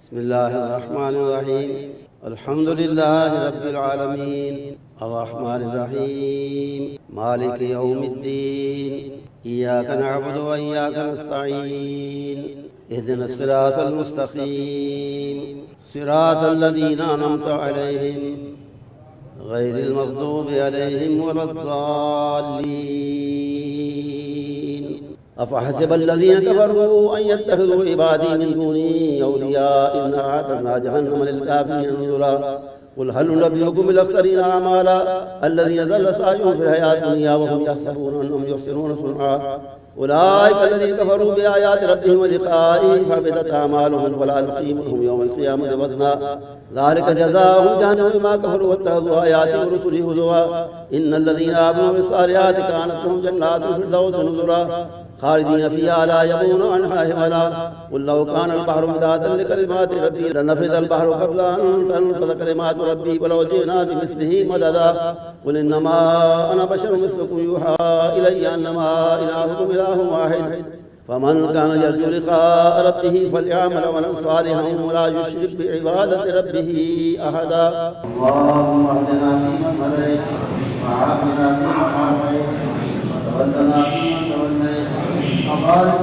بسم الله الرحمن الرحيم. الحمد لله رب العالمين الرحمن الرحيم مالك يوم الدين. إياك نعبد وإياك نستعين. اهدنا الصراط المستقيم صراط الذين أنعمت عليهم غير المغضوب عليهم ولا الضالين. أفحسب الذين كفروا أن يتخذوا عبادي من دوني أولياء إنا أعتدنا جهنم للكافرين نزلا. قل هل ننبئكم بالأخسرين أعمالا الذين ضل سعيهم في الحياة الدنيا وهم يحسبون أنهم يحسنون صنعا أولئك الذين كفروا بآيات ربهم ولقائه فحبطت أعمالهم ولا نقيم لهم يوم القيامة وزنا ذلك جزاؤهم جهنم بما كفروا واتخذوا آياتي ورسلي هزوا إن الذين آمنوا بالصالحات كانت لهم جنات الفردوس نزلا خالدين فيها لا يبغون عنها حولا. قل لو كان البحر مدادا لكلمات ربي لنفذ البحر قبل أن تنفذ كلمات ربي ولو جئنا بمثله مددا. قل إنما أنا بشر مثلكم يوحى إلي أنما إلهكم إله واحد فمن كان يرجو لقاء ربه فليعمل عملا صالحا ولا يشرك بعبادة ربه أحدا. اللهم اهدنا فيمن هديت وعافنا فيمن عافيت وتولنا فيمن توليت وبارك